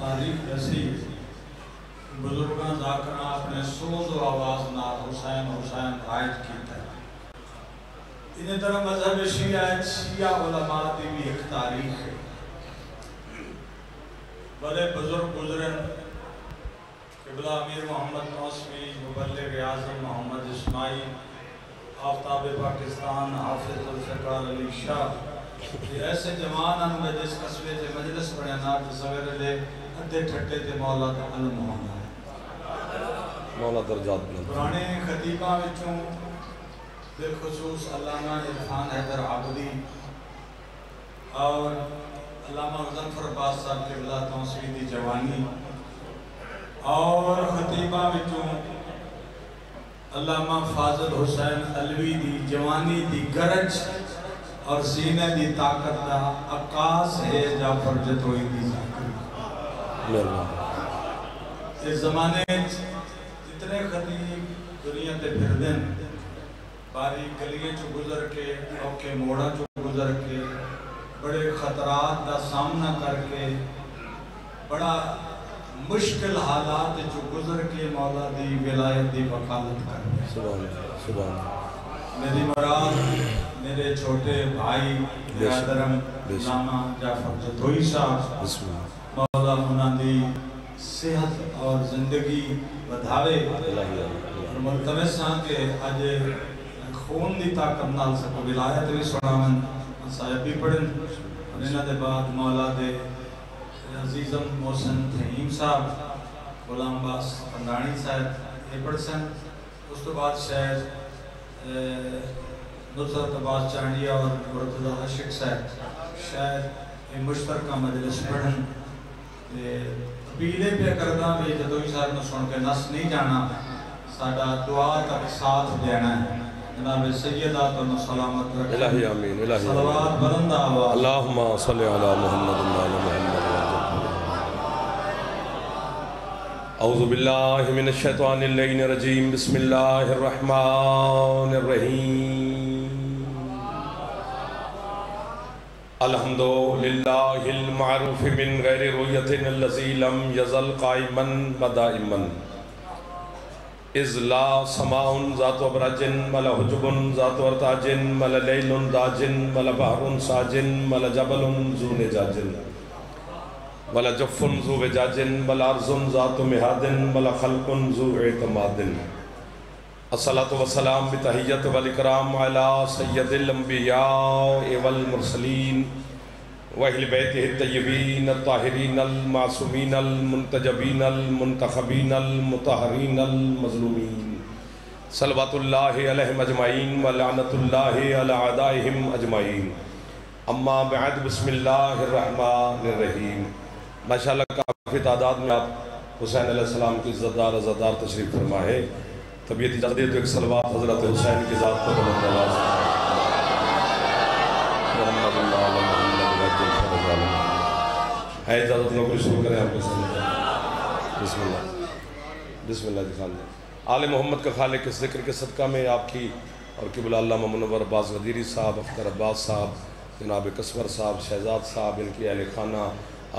تاریخ ایسی بزرگاں ذاکرہ اپنے سوز و آواز نال حسین حسین رائج کیتا ہے۔ انہیں طرح مذہب شیعہ علماء دی بھی ایک تاریخ ہے۔ بڑے بزرگ گزرن قبلہ امیر محمد نوسوی، مبلغ اعظم محمد اسماعیل، آفتاب پاکستان حافظ ذوالفقار علی شاہ، یہ ایسے جوان ہم میں جس قصبے سے مجلس پڑھے نات سویرے لے ادھے ٹھٹے تے مولا کا علم ہونا ہے، مولا درجات بلند۔ پرانے خطیبہ وچوں بالخصوص علامہ عرفان حیدر عابدی اور علامہ مظفر عباس صاحب قبلہ توسیع دی جوانی اور خطیبہ وچوں علامہ فاضل حسین علوی دی جوانی دی گرج اور سینے دی طاقت دا عکاس ہے جعفر جتوئی دی ذاکری۔ اس زمانے جتنے خطیب دنیا تے پھردن باری گلیاں چو گزر کے اوکے موڑا چو گزر کے بڑے خطرات دا سامنا کر کے بڑا مشکل حالات چو گزر کے مولا دی ولایت دی وکالت کر کے سبحان اللہ، سبحان اللہ۔ میری مراد میرے چھوٹے بھائی برادرم علامہ جعفر جتوئی صاحب، مولا انہاں دی صحت اور زندگی بدھاوے اور ملتمس ہاں کہ آج خون دی طاقت نال سکو ولایت بھی سناون صاحب بھی پڑھن اور انہاں دے بعد مولا دے عزیزم محسن تھیم صاحب، غلام باس پندانی صاحب یہ پڑھ سن، اس تو بعد شاید نصرت عباس چانڈیا اور مرتضی عاشق صاحب شاید یہ مشترکہ مجلس پڑھن۔ اپیلے پہ کردہ بھی جتوئی صاحب نے سن کے نس نہیں جانا، ساڑھا دعا تک ساتھ دینا ہے۔ جناب سیدات و سلامت رکھیں، الہی آمین، الہی آمین، صلوات بلند آواز، اللہم صلی علی محمد وعلی محمد۔ اعوذ باللہ من الشیطان اللعین الرجیم، بسم اللہ الرحمن الرحیم۔ الحمدللہ المعروف من غیر رویت الذی لم یزل قائما ودائما، اذ لا سماع ذات ابرجن ولا حجب ذات ارتاجن ولا لیل داجن ولا بحر ساجن ولا جبل ذو نجاجن ولا جف ذو وجاجن ولا ارض ذات مہادن ولا خلق ذو اعتماد۔ الصلاة والسلام بتحیت والاکرام علی سید الانبیاء والمرسلین وَأَهْلِ بَيْتِهِ الطَّيِّبِينَ الطَّاهِرِينَ الْمَعْصُومِينَ الْمُنْتَجَبِينَ الْمُطَهَّرِينَ الْمُطَهَّرِينَ الْمَظْلُومِينَ صلوات اللہ علیہم اجمعین ولعنت اللہ علی اعدائہم اجمعین۔ اما بعد، بسم اللہ الرحمن الرحیم۔ ماشاءاللہ کافی تعداد میں آپ حسین علیہ السلام کی عزتدار عزتدار تشریف فرما ہے۔ طبیعت اجازت دے تو ایک صلوات حضرت حسین کی ذات پر بلند آواز محمد اللہ علیہ ہے۔ اجازت نوکری شروع کریں آپ کے سامنے۔ بسم اللہ، بسم اللہ دکھان دیں۔ آل محمد کا خالق اس ذکر کے صدقہ میں آپ کی اور قبلہ علامہ منور عباس غدیری صاحب، اختر عباس صاحب، جناب قصور صاحب، شہزاد صاحب، ان کی اہل خانہ،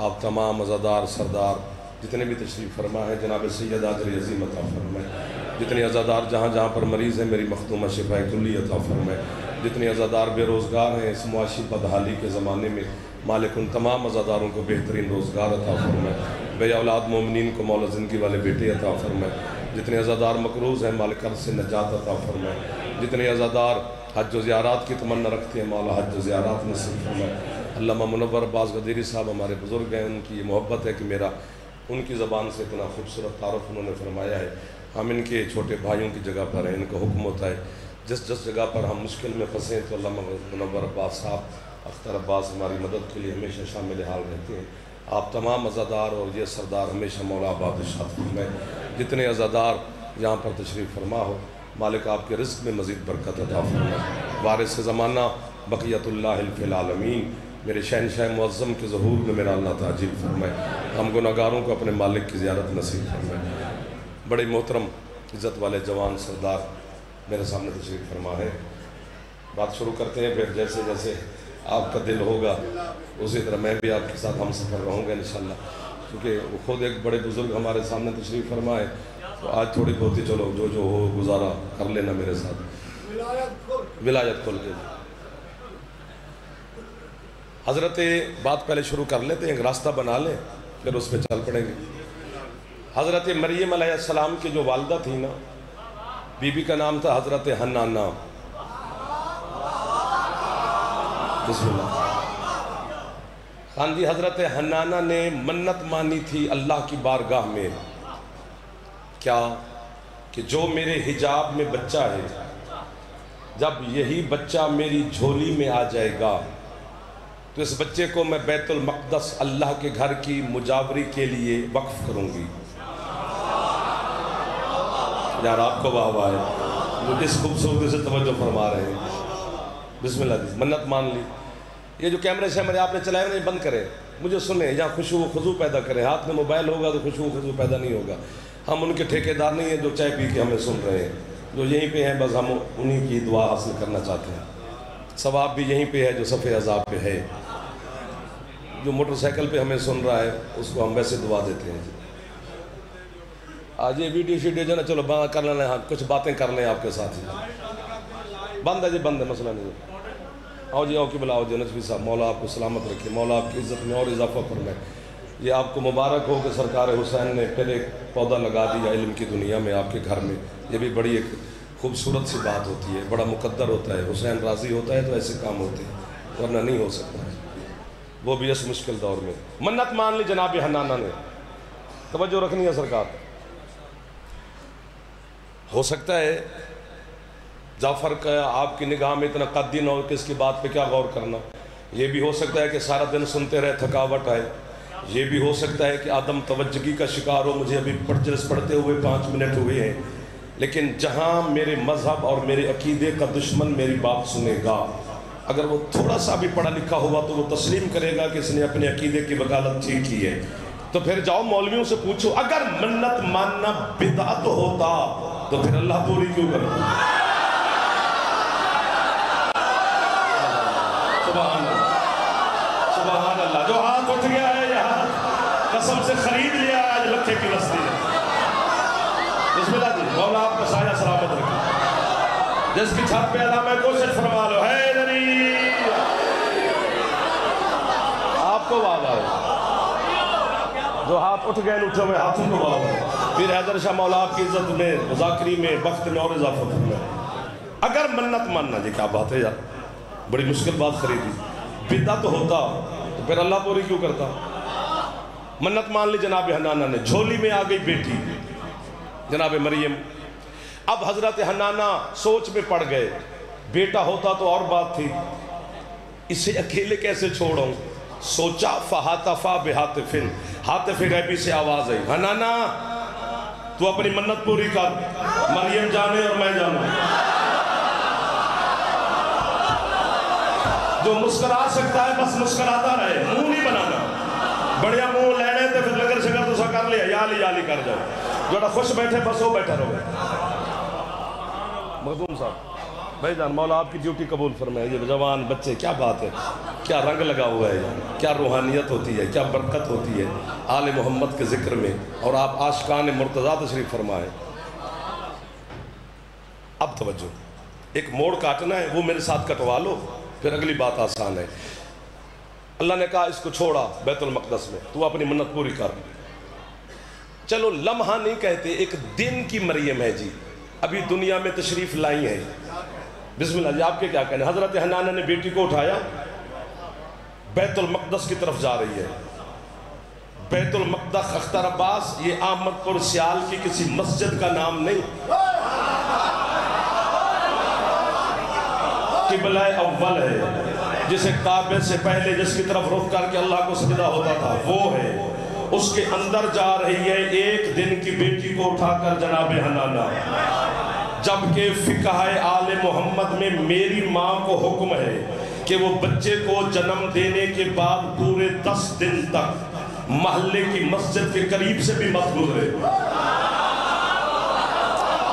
آپ تمام عزادار سردار جتنے بھی تشریف فرما ہے، جناب سید آجر عظیم عطا فرمائے۔ جتنے عزادار جہاں جہاں پر مریض ہیں میری مخدومہ شفاء کلی عطا فرمائے۔ جتنے عزادار بے روزگار ہیں اس معاشی بدحالی کے زمانے میں مالک ان تمام عزاداروں کو بہترین روزگار عطا فرمائے۔ بے اولاد مومنین کو مولا زندگی والے بیٹے عطا فرمائے۔ جتنے عزادار مقروض ہیں مالک قرض سے نجات عطا فرمائے۔ جتنے عزادار حج و زیارات کی تمنا رکھتے ہیں مولا حج و زیارات نصیب فرمائے۔ علامہ منور عباس غدیری صاحب ہمارے بزرگ ہیں، ان کی یہ محبت ہے کہ میرا ان کی زبان سے اتنا خوبصورت تعارف انہوں نے فرمایا ہے۔ ہم ان کے چھوٹے بھائیوں کی جگہ پر ہیں، ان کا حکم ہوتا ہے جس جگہ پر ہم مشکل میں پھنسیں تو علامہ منور عباس صاحب، اختر عباس ہماری مدد کے لیے ہمیشہ شامل حال رہتے ہیں۔ آپ تمام عزادار اور یہ سردار ہمیشہ مولا آباد ارشاد فرمائے۔ جتنے عزادار یہاں پر تشریف فرما ہو مالک آپ کے رزق میں مزید برکت عطا فرمائے۔ وارث زمانہ بقیت اللہ فی العالمین، میرے شہنشاہ معظم کے ظہور میں میرا اللہ تعجیل فرمائے۔ ہم گناہگاروں کو اپنے مالک کی زیارت نصیب فرمائے۔ بڑے محترم عزت والے جوان سردار میرے سامنے تشریف فرما ہے۔ بات شروع کرتے ہیں، پھر جیسے جیسے آپ کا دل ہوگا اسی طرح میں بھی آپ کے ساتھ ہم سفر رہوں گا انشاءاللہ۔ کیونکہ وہ خود ایک بڑے بزرگ ہمارے سامنے تشریف فرمائے، تو آج تھوڑی بہت ہی چلو جو ہو گزارا کر لینا میرے ساتھ ولایت کھول کے۔ حضرت بات پہلے شروع کر لیتے ہیں، ایک راستہ بنا لیں پھر اس پہ چل پڑیں گے۔ حضرت مریم علیہ السلام کی جو والدہ تھی نا، بی بی کا نام تھا حضرت حنانہ۔ بسم اللہ۔ ہاں جی، حضرت حنانہ نے منت مانی تھی اللہ کی بارگاہ میں، کیا کہ جو میرے حجاب میں بچہ ہے، جب یہی بچہ میری جھولی میں آ جائے گا تو اس بچے کو میں بیت المقدس اللہ کے گھر کی مجاوری کے لیے وقف کروں گی۔ یار آپ کو واہ واہ ہے جو اس خوبصورتی سے توجہ فرما رہے ہیں۔ بسم اللہ جی، منت مان لی۔ یہ جو کیمرے سے ہمارے آپ نے چلائے نہیں، بند کریں، مجھے سنیں، یہاں خوشبو خضو پیدا کریں۔ ہاتھ میں موبائل ہوگا تو خوشبو خضو پیدا نہیں ہوگا۔ ہم ان کے ٹھیکیدار نہیں ہیں جو چائے پی کے ہمیں سن رہے ہیں، جو یہیں پہ ہیں، بس ہم انہی کی دعا حاصل کرنا چاہتے ہیں۔ ثواب بھی یہیں پہ ہے جو صف عذاب پہ ہے۔ جو موٹر سائیکل پہ ہمیں سن رہا ہے اس کو ہم ویسے دعا دیتے ہیں۔ آج یہ ویڈیو شیڈیو جو نا چلو بند کر لینا، کچھ باتیں کر لیں آپ کے ساتھ ہی۔ بند ہے جی، بند ہے، مسئلہ نہیں ہے۔ آؤ جی، آؤ کہ بلاؤ جی نجفی صاحب، مولا آپ کو سلامت رکھے، مولا آپ کی عزت میں اور اضافہ فرمائے۔ یہ آپ کو مبارک ہو کہ سرکار حسین نے پھر ایک پودا لگا دیا علم کی دنیا میں آپ کے گھر میں۔ یہ بھی بڑی ایک خوبصورت سی بات ہوتی ہے، بڑا مقدر ہوتا ہے۔ حسین راضی ہوتا ہے تو ایسے کام ہوتے ہیں، ورنہ نہیں ہو سکتا، وہ بھی اس مشکل دور میں۔ منت مان لی جناب حنانہ نے، توجہ رکھنی ہے سرکار۔ ہو سکتا ہے جعفر کا آپ کی نگاہ میں اتنا قدی نہ ہو کہ اس کی بات پہ کیا غور کرنا۔ یہ بھی ہو سکتا ہے کہ سارا دن سنتے رہے تھکاوٹ آئے۔ یہ بھی ہو سکتا ہے کہ عدم توجہی کا شکار ہو، مجھے ابھی پڑھتے ہوئے 5 منٹ ہوئے ہیں، لیکن جہاں میرے مذہب اور میرے عقیدے کا دشمن میری بات سنے گا، اگر وہ تھوڑا سا بھی پڑھا لکھا ہوا تو وہ تسلیم کرے گا کہ اس نے اپنے عقیدے کی وکالت ٹھیک کی ہے۔ تو پھر جاؤ مولویوں سے پوچھو، اگر منت ماننا بدعت ہوتا تو پھر اللہ پوری کیوں کرتا؟ سبحان اللہ، سبحان اللہ۔ جو ہاتھ اٹھ گیا ہے یہاں قسم سے خرید لیا ہے آج لکھے کی بستی ہے۔ بسم اللہ جی، مولا آپ کا سایہ سلامت رکھے۔ جس کی چھت پہ علامہ کوشش فرما لو، حیدری آپ کو واہ واہ۔ جو ہاتھ اٹھ گئے اٹھے ہوئے ہاتھوں کو واہ واہ۔ پھر حیدر شاہ مولا آپ کی عزت میں، مذاکری میں، وقت میں اور اضافہ فرمائے۔ اگر منت ماننا، جی کیا بات ہے یار، بڑی مشکل بات خریدی۔ بدعت ہوتا تو پھر اللہ پوری کیوں کرتا؟ منت مان لی جناب حنانہ نے، جھولی میں آ گئی بیٹی جناب مریم۔ اب حضرت حنانہ سوچ میں پڑ گئے، بیٹا ہوتا تو اور بات تھی، اسے اکیلے کیسے چھوڑوں؟ سوچا فہاتفا بہاتفن، ہاتف غیبی سے آواز آئی، حنانہ تو اپنی منت پوری کر، مریم جانے اور میں جانوں۔ جو مسکرا سکتا ہے بس مسکراتا رہے، منہ نہیں بنانا۔ بڑیا منہ لینے تھے پھر لگر شکر تو سا کر لیا، یالی کر جاؤ۔ جو خوش بیٹھے بس وہ بیٹھا رہو۔ مخدوم صاحب بھائی جان، مولا آپ کی ڈیوٹی قبول فرمائے۔ یہ جوان بچے، کیا بات ہے، کیا رنگ لگا ہوا ہے، کیا روحانیت ہوتی ہے، کیا برکت ہوتی ہے آل محمد کے ذکر میں، اور آپ عاشقان مرتضیٰ تشریف فرمائے۔ اب توجہ، ایک موڑ کاٹنا ہے، وہ میرے ساتھ کٹوا لو، پھر اگلی بات آسان ہے۔ اللہ نے کہا اس کو چھوڑا بیت المقدس میں، تو اپنی منت پوری کر۔ چلو لمحہ نہیں کہتے، ایک دن کی مریم ہے جی، ابھی دنیا میں تشریف لائی ہیں۔ بسم اللہ جی، آپ کے کیا کہنے؟ حضرت حنانہ نے بیٹی کو اٹھایا، بیت المقدس کی طرف جا رہی ہے۔ بیت المقدس اختر عباس یہ احمد پور سیال کی کسی مسجد کا نام نہیں، قبلہ اول ہے، جسے کعبے سے پہلے جس کی طرف رخ کر کے اللہ کو سجدہ ہوتا تھا وہ ہے۔ اس کے اندر جا رہی ہے ایک دن کی بیٹی کو اٹھا کر جناب حنانہ، جبکہ فقہ آل محمد میں میری ماں کو حکم ہے کہ وہ بچے کو جنم دینے کے بعد پورے 10 دن تک محلے کی مسجد کے قریب سے بھی مت گزرے۔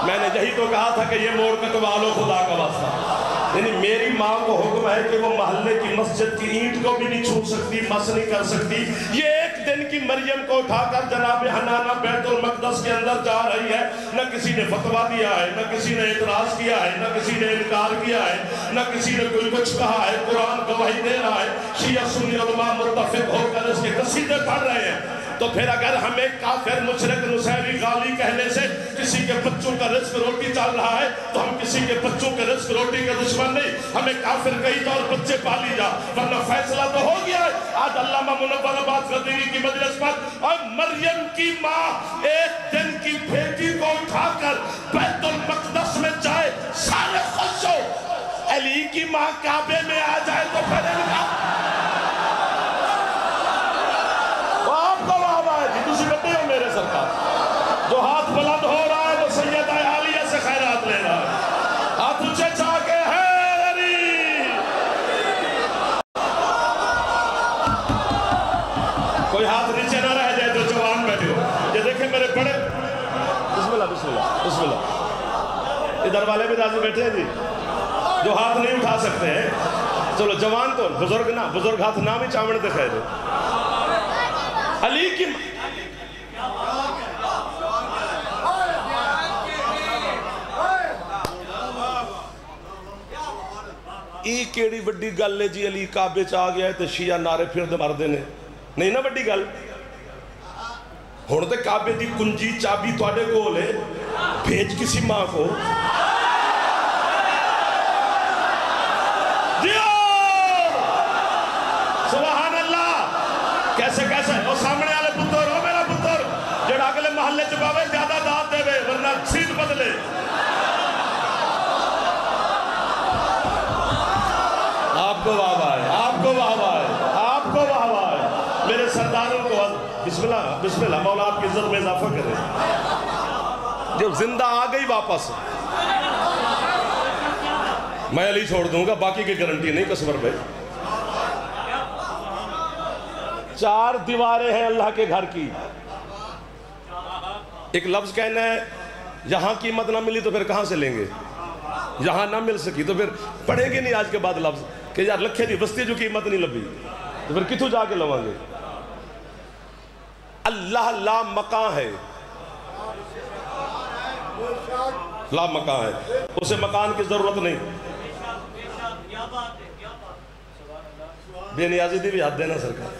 میں نے یہی تو کہا تھا کہ یہ موڑ کٹوا لو خدا کا واسطہ۔ یعنی میری ماں کو حکم ہے کہ وہ محلے کی مسجد کی اینٹ کو بھی نہیں چھو سکتی، مس نہیں کر سکتی، یہ ایک دن کی مریم کو اٹھا کر جناب حنانہ بیت المقدس کے اندر جا رہی ہے، نہ کسی نے فتویٰ دیا ہے، نہ کسی نے اعتراض کیا ہے، نہ کسی نے انکار کیا ہے، نہ کسی نے کوئی کچھ کہا ہے، قرآن گواہی دے رہا ہے، شیعہ سنی علماء متفق ہو کر اس کے قصیدے پڑھ رہے ہیں۔ تو پھر اگر ہمیں کافر مشرک نصیری غالی کہنے سے کسی کے بچوں کا رزق روٹی چل رہا ہے تو ہم کسی کے بچوں کے رزق روٹی کے دشمن نہیں، ہمیں کافر کہی جا اور بچے پالی جا، ورنہ فیصلہ تو ہو گیا ہے۔ آج علامہ منور عباس غدیری کی مجلس پر اور مریم کی ماں ایک دن کی بیٹی کو اٹھا کر بیت المقدس میں جائے، سارے خوش ہو، علی کی ماں کعبے میں آ جائے تو پھر میرے سرکار جو ہاتھ بلند ہو رہا ہے وہ سیدہ عالیہ سے خیرات لے رہا ہے، ہاتھ اونچے چاہ کے حیدری۔ کوئی ہاتھ نیچے نہ رہ جائے جو جوان بیٹھے ہو، یہ دیکھیں میرے بڑے، بسم اللہ بسم اللہ بسم اللہ، ادھر والے بھی راضی بیٹھے ہیں جی، جو ہاتھ نہیں اٹھا سکتے ہیں، چلو جوان تو بزرگ نہ، بزرگ ہاتھ نہ بھی چاوڑ دکھائے دے۔ علی کی ای کیڑی بڑی گل ہے جی، علی کعبے چاہ گیا ہے تو شیعہ نعرے پھر دے مار دینے، نہیں نا بڑی گل، ہون دے کعبے دی کنجی چابی توڑے کو لے بھیج کسی ماں کو، دیو سبحان اللہ، کیسے کیسے وہ سامنے آلے پتر ہو میرا پتر جڑا اگلے محلے چپاوے زیادہ داد دے وے ورنہ سیٹ بدلے۔ آپ کو واہ ہے، آپ کو واہ ہے، آپ کو واہ ہے، میرے سرداروں کو بسم اللہ بسم اللہ، مولا آپ کی عزت میں اضافہ کرے، جب زندہ آ گئی واپس میں علی چھوڑ دوں گا، باقی کی گارنٹی نہیں کسور بھائی۔ 4 دیواریں ہیں اللہ کے گھر کی، ایک لفظ کہنا ہے یہاں قیمت نہ ملی تو پھر کہاں سے لیں گے، یہاں نہ مل سکی تو پھر پڑھیں گے نہیں آج کے بعد لفظ کہ یار لکھے دی بستی جو قیمت نہیں لبھی تو پھر کتوں جا کے لوائیں گے۔ اللہ لا مکان ہے، لا مکان ہے، اسے مکان کی ضرورت نہیں، بے نیازی دی بھی یاد دینا سرکار،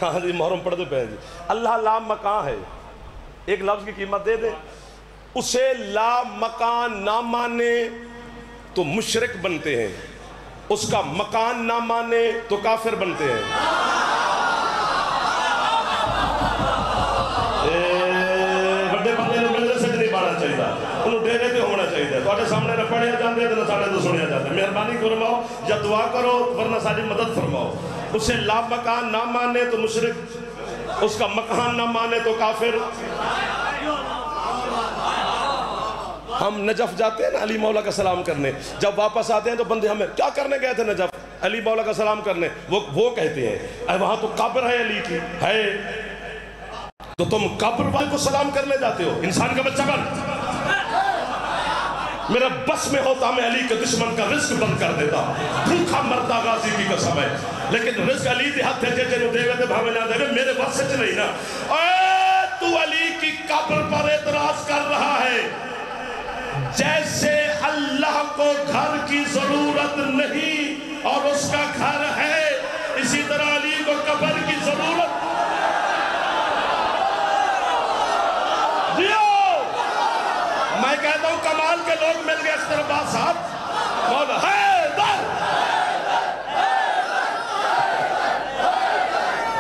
ہاں جی محرم پڑھ دے پہن جی، اللہ لا مکان ہے، ایک لفظ کی قیمت دے دے، اسے لا مکان نہ مانے تو مشرک بنتے ہیں، اس کا مکان نہ مانے تو کافر بنتے ہیں۔ بڑے بندے نے ملنے سے نہیں پانا چاہیے، انہوں ڈیرے پہ ہونا چاہیے، تو آٹے سامنے نہ پڑھیا جاندے تو نہ ساڑھے تو سنیا جاندے، مہربانی فرماؤ یا دعا کرو ورنہ ساری مدد فرماؤ۔ اسے لا مکان نہ مانے تو مشرک، اس کا مکان نہ مانے تو کافر۔ ہم نجف جاتے ہیں نا علی مولا کا سلام کرنے، جب واپس آتے ہیں تو بندے ہمیں کیا کرنے گئے تھے نجف، علی مولا کا سلام کرنے، وہ کہتے ہیں وہاں تو قبر ہے علی کی ہے، تو تم قبر والے کو سلام کرنے جاتے ہو، انسان کا بچہ بن، میرا بس میں ہوتا میں علی کے دشمن کا رزق بند کر دیتا، بھوکا مرتا غازی کی قسم ہے، لیکن رزق علی دی ہاتھ تھے جنہوں دے گئے بھاوے نہ دے گئے، میرے بس سے نہیں نا۔ اے تو علی کی قبر پر اعتراض کر رہا ہے، جیسے اللہ کو گھر کی ضرورت نہیں اور اس کا گھر ہے، اسی طرح علی کو قبر کی ضرورت دیو۔ میں کہتا ہوں کمال کے لوگ مل گئے اختر عباس صاحب، مولا حیدر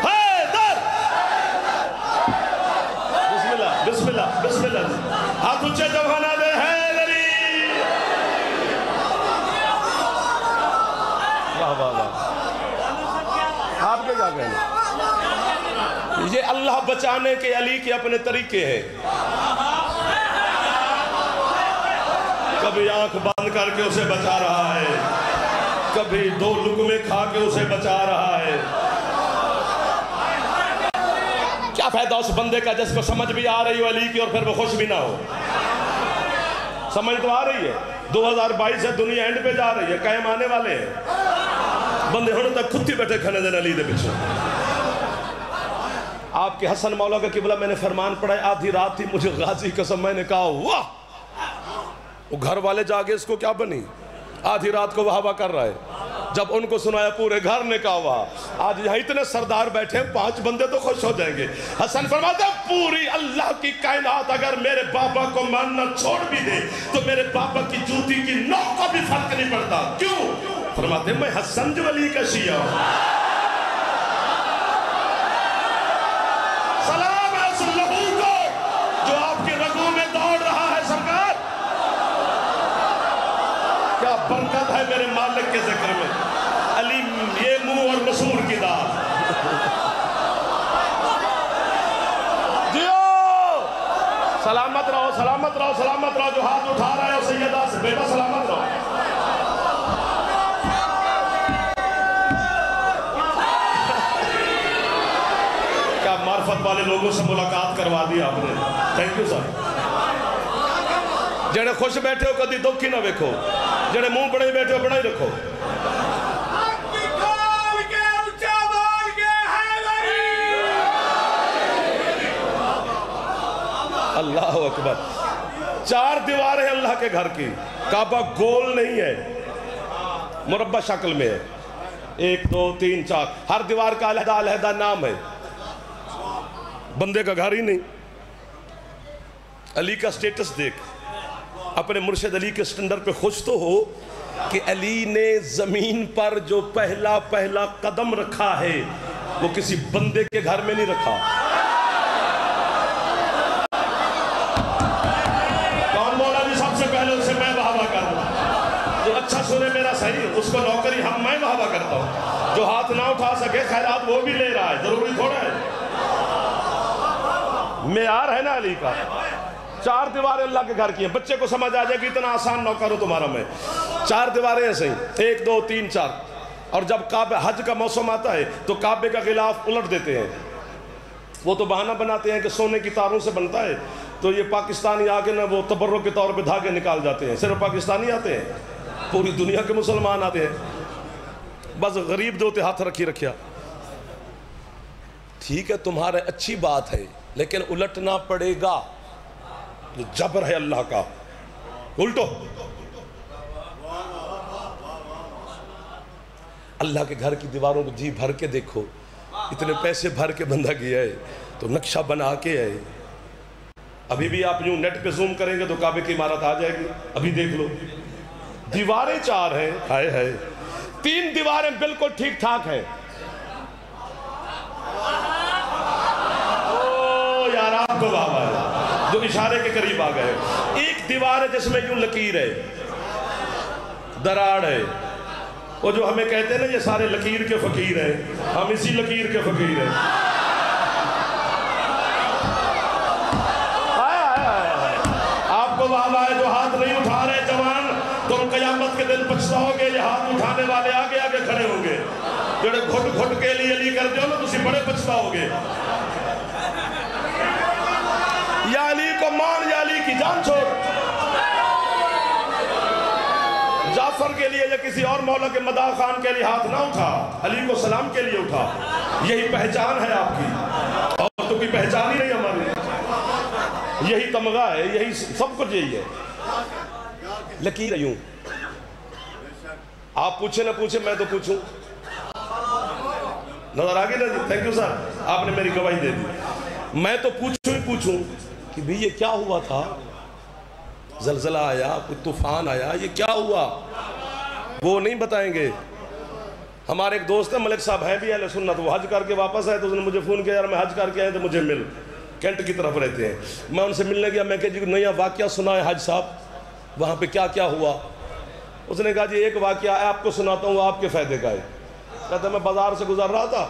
حیدر، بسم اللہ بسم اللہ بسم اللہ، ہاتھ اونچے جوانہ دے حیدری، واہ واہ واہ، آپ کے کیا کہنا؟ یہ اللہ بچانے کے علی کے اپنے طریقے ہیں، کبھی آنکھ بند کر کے اسے بچا رہا ہے، کبھی 2 لقمے کھا کے اسے بچا رہا ہے۔ کیا فائدہ اس بندے کا جس کو سمجھ بھی آ رہی ہو علی کی اور پھر وہ خوش بھی نہ ہو؟ سمجھ تو آ رہی ہے، 2022 سے دنیا اینڈ پہ جا رہی ہے، قائم آنے والے ہیں، بندے ہونے تک کھتی بیٹھے کھنے دیں علی دے پیچھے، آپ کے حسن مولا کا قبلہ میں نے فرمان پڑھا ہے، آدھی رات تھی، مجھے غازی قسم، میں نے کہا واہ، وہ گھر والے جاگے اس کو کیا بنی، آدھی رات کو وہابہ کر رہا ہے۔ جب ان کو سنایا پورے گھر نے کہا واہ۔ آج یہاں اتنے سردار بیٹھے ہیں، 5 بندے تو خوش ہو جائیں گے۔ حسن فرماتا ہے پوری اللہ کی کائنات اگر میرے بابا کو ماننا چھوڑ بھی دے تو میرے بابا کی جوتی کی نوک کا بھی فرق نہیں پڑتا۔ کیوں؟ فرماتے ہیں میں حسن جو علی کا شیعہ ہوں۔ سلام ہے اس لہو کو جو آپ کی رگوں میں دوڑ رہا ہے سرکار۔ کیا برکت ہے میرے مالک کے ذکر میں، علی یہ منہ اور مسور کی دال۔ جیو سلامت رہو، سلامت رہو، سلامت رہو، جو ہاتھ اٹھا رہا ہے وہ سیدہ سے بیٹا سلامت رہو۔ کیا معرفت والے لوگوں سے ملاقات کروا دی آپ نے، تھینک یو سر۔ جڑے خوش بیٹھے ہو کدی دکھی نہ ویکھو، جڑے منہ بڑے بیٹھے ہو بڑا ہی رکھو۔ اللہ اکبر۔ 4 دیواریں ہیں اللہ کے گھر کی، کعبہ گول نہیں ہے، مربع شکل میں ہے، 1 2 3 4، ہر دیوار کا علیحدہ علیحدہ نام ہے، بندے کا گھر ہی نہیں۔ علی کا سٹیٹس دیکھ، اپنے مرشد علی کے سٹنڈر پہ خوش تو ہو کہ علی نے زمین پر جو پہلا قدم رکھا ہے وہ کسی بندے کے گھر میں نہیں رکھا۔ کون مولا جی سب سے پہلے اسے میں وہابہ کر دوں، جو اچھا سنے میرا صحیح، اس کو نوکری میں وہابہ کرتا ہوں۔ جو ہاتھ نہ اٹھا سکے خیرات وہ بھی لے رہا ہے، ضروری تھوڑا ہے، معیار ہے نا علی کا۔ 4 دیواریں اللہ کے گھر کی ہیں، بچے کو سمجھ آ جائے کہ اتنا آسان نوکر ہو تمہارا میں۔ 4 دیواریں ایسے ہی، 1 2 3 4۔ اور جب کعبہ حج کا موسم آتا ہے تو کعبے کا غلاف الٹ دیتے ہیں۔ وہ تو بہانہ بناتے ہیں کہ سونے کی تاروں سے بنتا ہے، تو یہ پاکستانی آگے نہ وہ تبرک کے طور پہ دھاگے نکال جاتے ہیں۔ صرف پاکستانی آتے ہیں، پوری دنیا کے مسلمان آتے ہیں، بس غریب دوتے ہاتھ رکھیا۔ ٹھیک ہے تمہارے اچھی بات ہے، لیکن الٹنا پڑے گا، یہ جبر ہے اللہ کا، الٹو۔ اللہ کے گھر کی دیواروں کو جی بھر کے دیکھو، اتنے پیسے بھر کے بندہ گیا ہے تو نقشہ بنا کے ہے۔ ابھی بھی آپ یوں نیٹ پہ زوم کریں گے تو کعبے کی عمارت آ جائے گی، ابھی دیکھ لو۔ دیواریں 4 ہیں، ہائے ہائے، 3 دیواریں بالکل ٹھیک ٹھاک ہیں۔ او یار آپ کو بابا ہے جو اشارے کے قریب آ گئے۔ 1 دیوار ہے جس میں یوں لکیر ہے، دراڑ ہے، وہ جو ہمیں کہتے ہیں نا یہ سارے لکیر کے فقیر ہیں، ہم اسی لکیر کے فقیر ہیں۔ آپ کو بابا ہے جو ہاتھ نہیں اٹھا رہے جوان، تم قیامت کے دن پچھتاؤ گے، یہ ہاتھ اٹھانے والے آگے آگے کھڑے ہوں گے، جڑے گھٹ گھٹ کے لیے علی کر دیو نا تسی بڑے پچھتاؤ گے۔ یا علی کو مان، یا علی کی جان چھوڑ۔ جعفر کے لیے یا کسی اور مولا کے مداح خان کے لیے ہاتھ نہ اٹھا، علی کو سلام کے لیے اٹھا۔ یہی پہچان ہے آپ کی، اور تو کوئی پہچان ہی نہیں ہماری، یہی تمغہ ہے، یہی سب کچھ یہی ہے۔ لکیر یوں، آپ پوچھیں نہ پوچھیں میں تو پوچھوں، نظر آگے نا جی، تھینک یو سر، آپ نے میری گواہی دے دی۔ میں تو پوچھوں ہی پوچھوں کہ بھی یہ کیا ہوا تھا، زلزلہ آیا، کوئی طوفان آیا، یہ کیا ہوا، وہ نہیں بتائیں گے۔ ہمارے ایک دوست ہیں ملک صاحب ہیں بھی اہل سنت، وہ حج کر کے واپس آئے تو اس نے مجھے فون کیا یار میں حج کر کے آئے تو مجھے مل، کینٹ کی طرف رہتے ہیں۔ میں ان سے ملنے گیا، میں کہا جی نیا واقعہ سنا ہے حج صاحب، وہاں پہ کیا کیا ہوا؟ اس نے کہا جی ایک واقعہ ہے آپ کو سناتا ہوں، آپ کے فائدے کا ہے۔ کہتا میں بازار سے گزر رہا تھا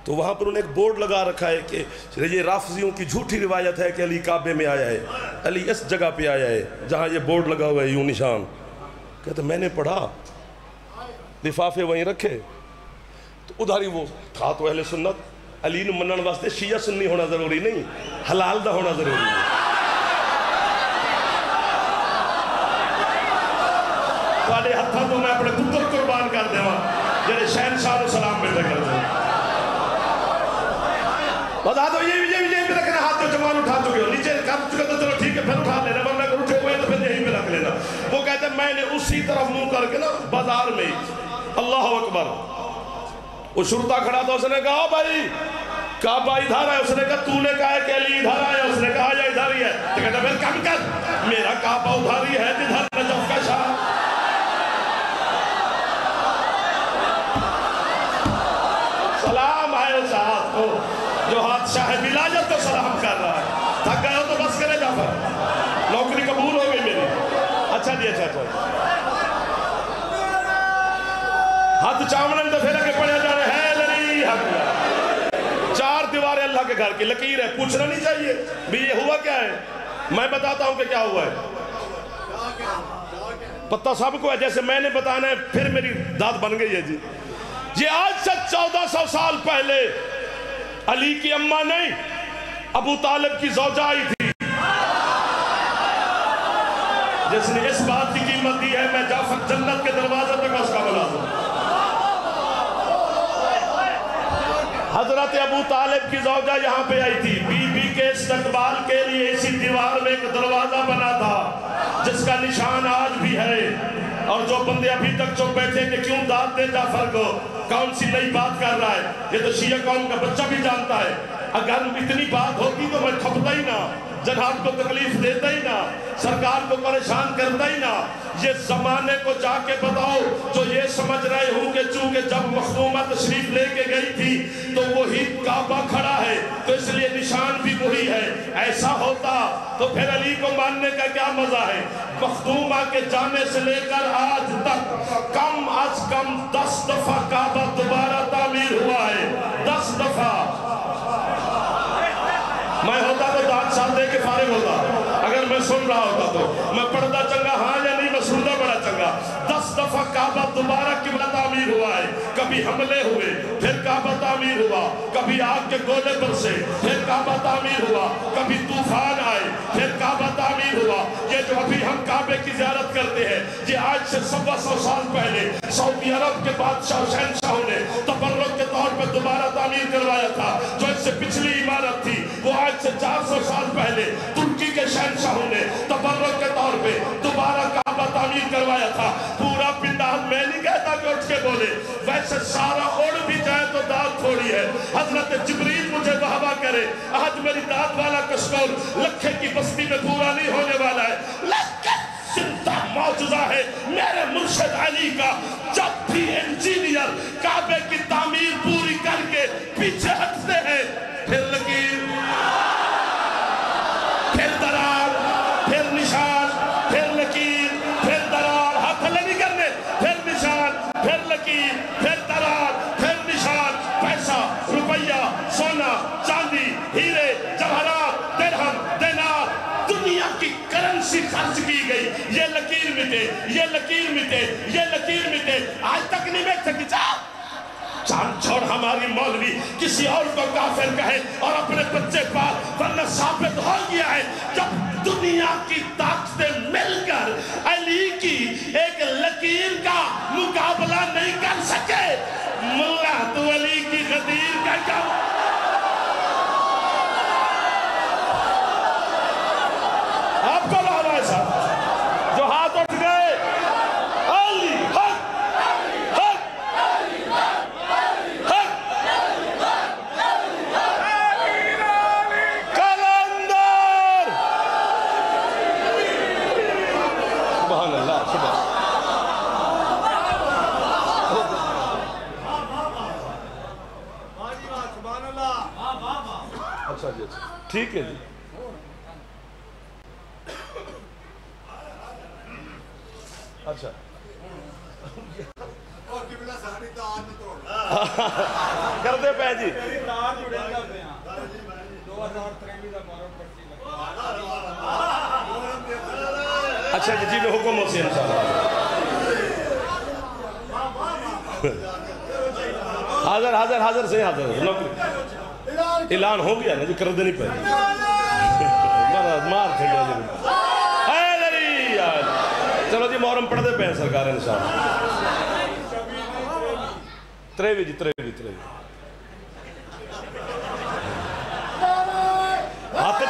تو وہاں پر انہیں ایک بورڈ لگا رکھا ہے کہ یہ رافضیوں کی جھوٹی روایت ہے کہ علی کعبے میں آیا ہے، علی اس جگہ پہ آیا ہے جہاں یہ بورڈ لگا ہوا ہے یوں نشان۔ کہتا میں نے پڑھا، لفافے وہیں رکھے تو ادھر ہی وہ تھا تو اہل سنت، علی نو منن واسطے شیعہ سنی ہونا ضروری نہیں، حلال دا ہونا ضروری ہے۔ تواڈے ہتھاں تو میں اپنے پتر قربان کر دیواں جڑے شہنشاہ نو سلام بیٹھے کر دے۔ بتا دو یہ پہ رکھنا، ہاتھ جو جوان اٹھا چکے ہو، نیچے کر چکے تو چلو ٹھیک ہے پھر اٹھا لینا، ورنہ اگر اٹھے ہوئے تو پھر یہیں پہ رکھ لینا۔ وہ کہتے ہیں میں نے اسی طرف منہ کر کے نا بازار میں، اللہ اکبر، وہ شرطہ کھڑا تھا، اس نے کہا بھائی کعبہ ادھر ہے، اس نے کہا تو نے کہا ہے کہ علی ادھر آیا، اس نے کہا یا ادھر ہی ہے، تو کہتا پھر کم کر، میرا کعبہ ادھر ہی ہے جدھر نجف کا شاہ۔ سلام ہے اس ہاتھ کو جو ہاتھ شاہ ولایت کو سلام کر رہا ہے۔ تھک گئے ہو تو بس کرے جعفر، نوکری قبول ہو گئی میری۔ اچھا جی اچھا ہاتھ چاوڑے میں دفعہ لگے پڑے جا رہے ہیں لری حق، چار دیواریں اللہ کے گھر کی لکیر ہے، پوچھنا نہیں چاہیے بھی یہ ہوا کیا ہے، میں بتاتا ہوں کہ کیا ہوا ہے، پتہ سب کو ہے، جیسے میں نے بتانا ہے پھر میری داد بن گئی ہے جی۔ یہ آج سے 1400 سال پہلے علی کی اماں نہیں ابو طالب کی زوجہ آئی تھی، جس نے اس بات کی قیمت دی ہے میں جعفر جنت کے دروازے تک اس کا ملازم۔ حضرت ابو طالب کی زوجہ یہاں پہ آئی تھی، بی بی کے استقبال کے لیے اسی دیوار میں ایک دروازہ بنا تھا جس کا نشان آج بھی ہے، اور جو بندے ابھی تک چپ بیٹھے کہ کیوں داد دے جعفر کو، کون سی نئی بات کر رہا ہے، یہ تو شیعہ قوم کا بچہ بھی جانتا ہے، اگر اتنی بات ہوتی تو میں کھپتا ہی نہ، جناب کو تکلیف دیتا ہی نہ، سرکار کو پریشان کرتا ہی نہ۔ یہ زمانے کو جا کے بتاؤ جو یہ سمجھ رہے ہوں کہ چونکہ جب مخدومہ تشریف لے کے گئی تھی تو وہی کعبہ کھڑا ہے تو اس لیے نشان بھی وہی ہے، ایسا ہوتا تو پھر علی کو ماننے کا کیا مزہ ہے۔ مخدومہ کے جانے سے لے کر آج تک کم از کم 10 دفعہ کعبہ دوبارہ تعمیر ہوا ہے، 10 دفعہ۔ میں ہوتا تو داد ساتھ دے کے فارغ ہوتا، اگر میں سن رہا ہوتا تو میں پڑھتا چنگا ہاں یا نہیں، میں سنتا بڑا چنگا۔ 10 دفعہ کعبہ دوبارہ قبلہ تعمیر ہوا ہے، کبھی حملے ہوئے پھر کعبہ تعمیر ہوا، کبھی آگ کے گولے پر سے پھر کعبہ تعمیر ہوا، کبھی طوفان آئے پھر کعبہ تعمیر ہوا۔ یہ جو ابھی ہم کعبے کی زیارت کرتے ہیں یہ آج سے 100 سال پہلے سعودی عرب کے بادشاہ شہنشاہوں نے تبرک کے طور پر دوبارہ تعمیر کروایا تھا۔ جو اس سے پچھلی عمارت تھی وہ آج سے 400 سال پہلے ترکی کے شہنشاہوں نے تبرک کے طور پہ دوبارہ کعبہ تعمیر کروایا تھا۔ پورا پنڈال میں نہیں کہتا کہ اٹھ کے بولے، ویسے سارا اڑ بھی جائے تو داد تھوڑی ہے۔ حضرت جبریل مجھے واہ کرے، آج میری داد والا کشکول لکھے کی بستی میں پورا نہیں ہونے والا ہے، لیکن زندہ معجزہ ہے میرے مرشد علی کا۔ جب بھی انجینئر کعبے کی تعمیر پوری کر کے پیچھے ہٹتے ہیں پھر لکیر، پھر درار، پھر نشان، پھر لکیر، پھر درار، ہاتھ تھلے نہیں کرنے، پھر نشان، پھر لکیر، پھر درار، پھر نشان، پیسہ، روپیہ، سونا، چاندی، ہیرے، جواہرات، درہم، دینار، دنیا کی کرنسی خرچ کی گئی، یہ لکیر مٹے، یہ لکیر مٹے، یہ لکیر مٹے، آج تک نہیں بیٹھ سکی۔ چاند چھوڑ ہماری مولوی کسی اور کو کافر کہے اور اپنے بچے پاس، ورنہ ثابت ہو گیا ہے جب دنیا کی طاقتیں مل کر علی کی ایک لکیر کا مقابلہ نہیں کر سکے، ملا تو علی کی غدیر کا کیا؟ آپ کو لہو ہے صاحب جو ہاتھ اٹھ گئے، علی حق، ٹھیک ہے جی۔ اچھا کر دے پہ جی۔ اچھا جی میں حکم ہو سے حاضر حاضر حاضر سے حاضر نوکری اعلان ہو گیا نا جی، کر دینی پہ مار تھے گیا جی۔ چلو جی محرم پڑھ دے پہ سرکار انشاءاللہ۔ تریوی جی تریوی تریوی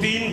3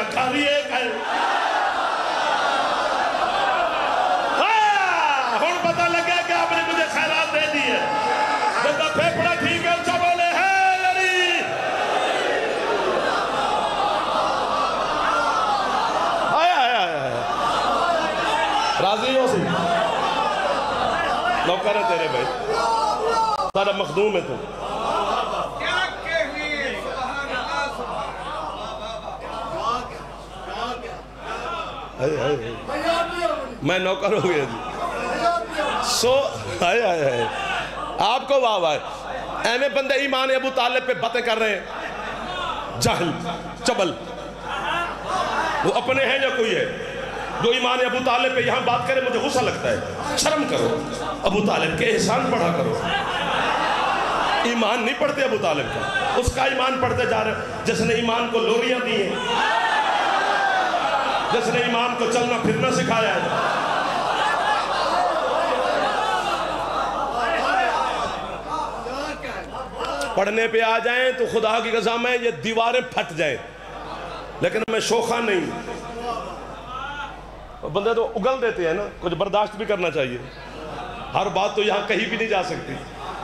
میرا گھر ہی ایک ہے. ہوں پتہ لگا کہ آپ نے مجھے خیرات دے دی ہے. جب پھیپڑا ٹھیک ہے اچھا بولے ہے علی. راضی ہو سی نوکر ہے تیرے بھائی, سارا مخدوم ہے تو. میں نوکر ہو گیا جی. آپ کو واہ واہ. ایمیں بندے ایمان ابو طالب پہ باتیں کر رہے ہیں. جاہل چبل وہ اپنے ہیں یا کوئی ہے جو ایمان ابو طالب پہ یہاں بات کرے. مجھے غصہ لگتا ہے. شرم کرو, ابو طالب کے احسان پڑھا کرو. ایمان نہیں پڑھتے ابو طالب کا, اس کا ایمان پڑھتے جا رہے جس نے ایمان کو لوریاں دی ہیں, جس نے ایمان کو چلنا پھرنا سکھایا ہے. پڑھنے پہ آ جائیں تو خدا کی قسم ہے یہ دیواریں پھٹ جائیں, لیکن میں شوخہ نہیں. بندے تو اگل دیتے ہیں نا, کچھ برداشت بھی کرنا چاہیے. ہر بات تو یہاں کہیں بھی نہیں جا سکتی.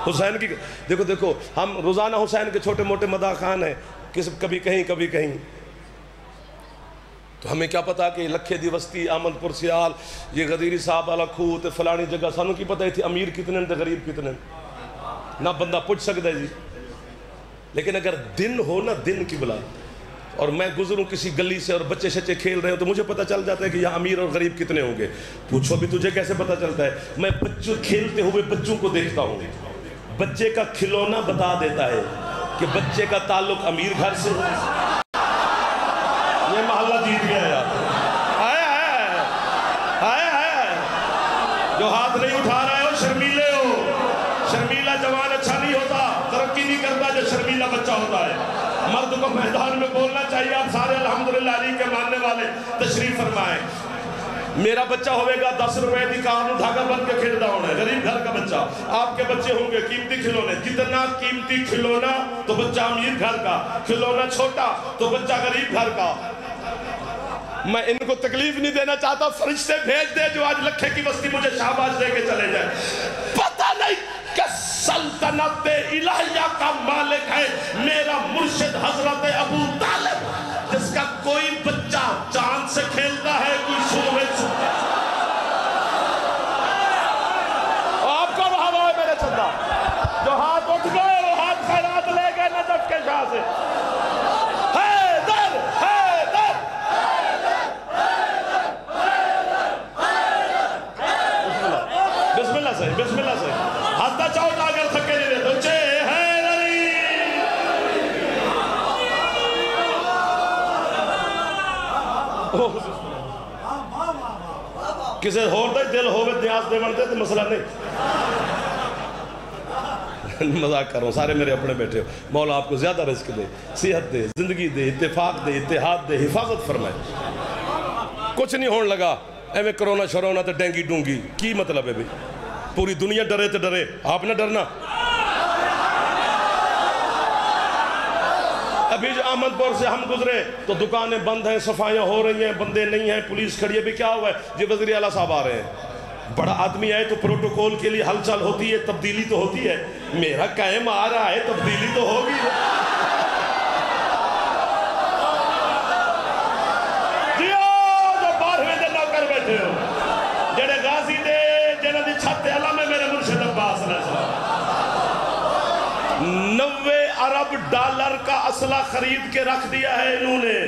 حسین کی دیکھو ہم روزانہ حسین کے چھوٹے موٹے مداح خان ہیں, کبھی کہیں کبھی کہیں. تو ہمیں کیا پتا کہ لکھے دی وسطی, آمد پور سیال, یہ غدیری صاحب والا کھو تے فلانی جگہ. سانوں کی پتہ تھی امیر کتنے تے غریب کتنے, نہ بندہ پوچھ سکتا ہے جی. لیکن اگر دن ہو نا, دن کی بلا, اور میں گزروں کسی گلی سے اور بچے شچے کھیل رہے ہو تو مجھے پتہ چل جاتا ہے کہ یہاں امیر اور غریب کتنے ہوں گے. پوچھو بھی تجھے کیسے پتہ چلتا ہے؟ میں بچوں کھیلتے ہوئے بچوں کو دیکھتا ہوں. بچے کا کھلونا بتا دیتا ہے کہ بچے کا تعلق امیر گھر سے. یہ محلہ جیت گیا یار. جو ہاتھ نہیں اٹھا رہے ہو شرمیلے ہو. شرمیلا جوان اچھا نہیں ہوتا, ترقی نہیں کرتا جو شرمیلا بچہ ہوتا ہے. مرد کو میدان میں بولنا چاہیے. آپ سارے الحمدللہ علی کے ماننے والے تشریف فرمائیں. میرا بچہ ہوئے گا 10 روپے کی کانوں دھاگا بند کے کھیلتا ہونا ہے, غریب گھر کا بچہ. آپ کے بچے ہوں گے قیمتی کھلونے. کتنا قیمتی کھلونا تو بچہ امیر گھر کا, کھلونا چھوٹا تو بچہ غریب گھر کا. میں ان کو تکلیف نہیں دینا چاہتا. فرشتے بھیج دے جو آج لکھے کی بستی مجھے شاباش دے کے چلے جائے. پتہ نہیں کہ سلطنت الہیہ کا مالک ہے میرا مرشد حضرت ابو طالب, جس کا کوئی بچہ چاند سے کھیلتا ہے, کوئی سورج سے. آپ کا وہاں ہے میرے چندہ. جو ہاتھ اٹھ گئے وہ ہاتھ خیرات لے گئے نجف کے شاہ سے. بسم اللہ سے ہاتھ چاہتا اگر تھکے نہیں رہے تو چے ہے علی. کسے ہور دے دل ہوئے دیاز دے بنتے تو مسئلہ نہیں. مذاق کر رہا ہوں, سارے میرے اپنے بیٹھے ہو. مولا آپ کو زیادہ رزق دے, صحت دے, زندگی دے, اتفاق دے, اتحاد دے, حفاظت فرمائے. کچھ نہیں ہون لگا ایویں کرونا شرونا تے ڈینگی ڈونگی کی مطلب ہے بھئی؟ پوری دنیا ڈرے تے ڈرے, آپ نہ ڈرنا. ابھی جو احمد پور سے ہم گزرے تو دکانیں بند ہیں, صفائیاں ہو رہی ہیں, بندے نہیں ہیں, پولیس کھڑی ہے. بھی کیا ہوا ہے؟ یہ وزیر اعلیٰ صاحب آ رہے ہیں. بڑا آدمی آئے تو پروٹوکول کے لیے ہلچل ہوتی ہے, تبدیلی تو ہوتی ہے. میرا قائم آ رہا ہے, تبدیلی تو ہوگی. جو 12ویں دن نوکر بیٹھے ہو, جڑے غازی دے جنہ دی چھت علم ہے میرے مرشد عباس علیہ السلام. 90 ارب ڈالر کا اسلحہ خرید کے رکھ دیا ہے انہوں نے.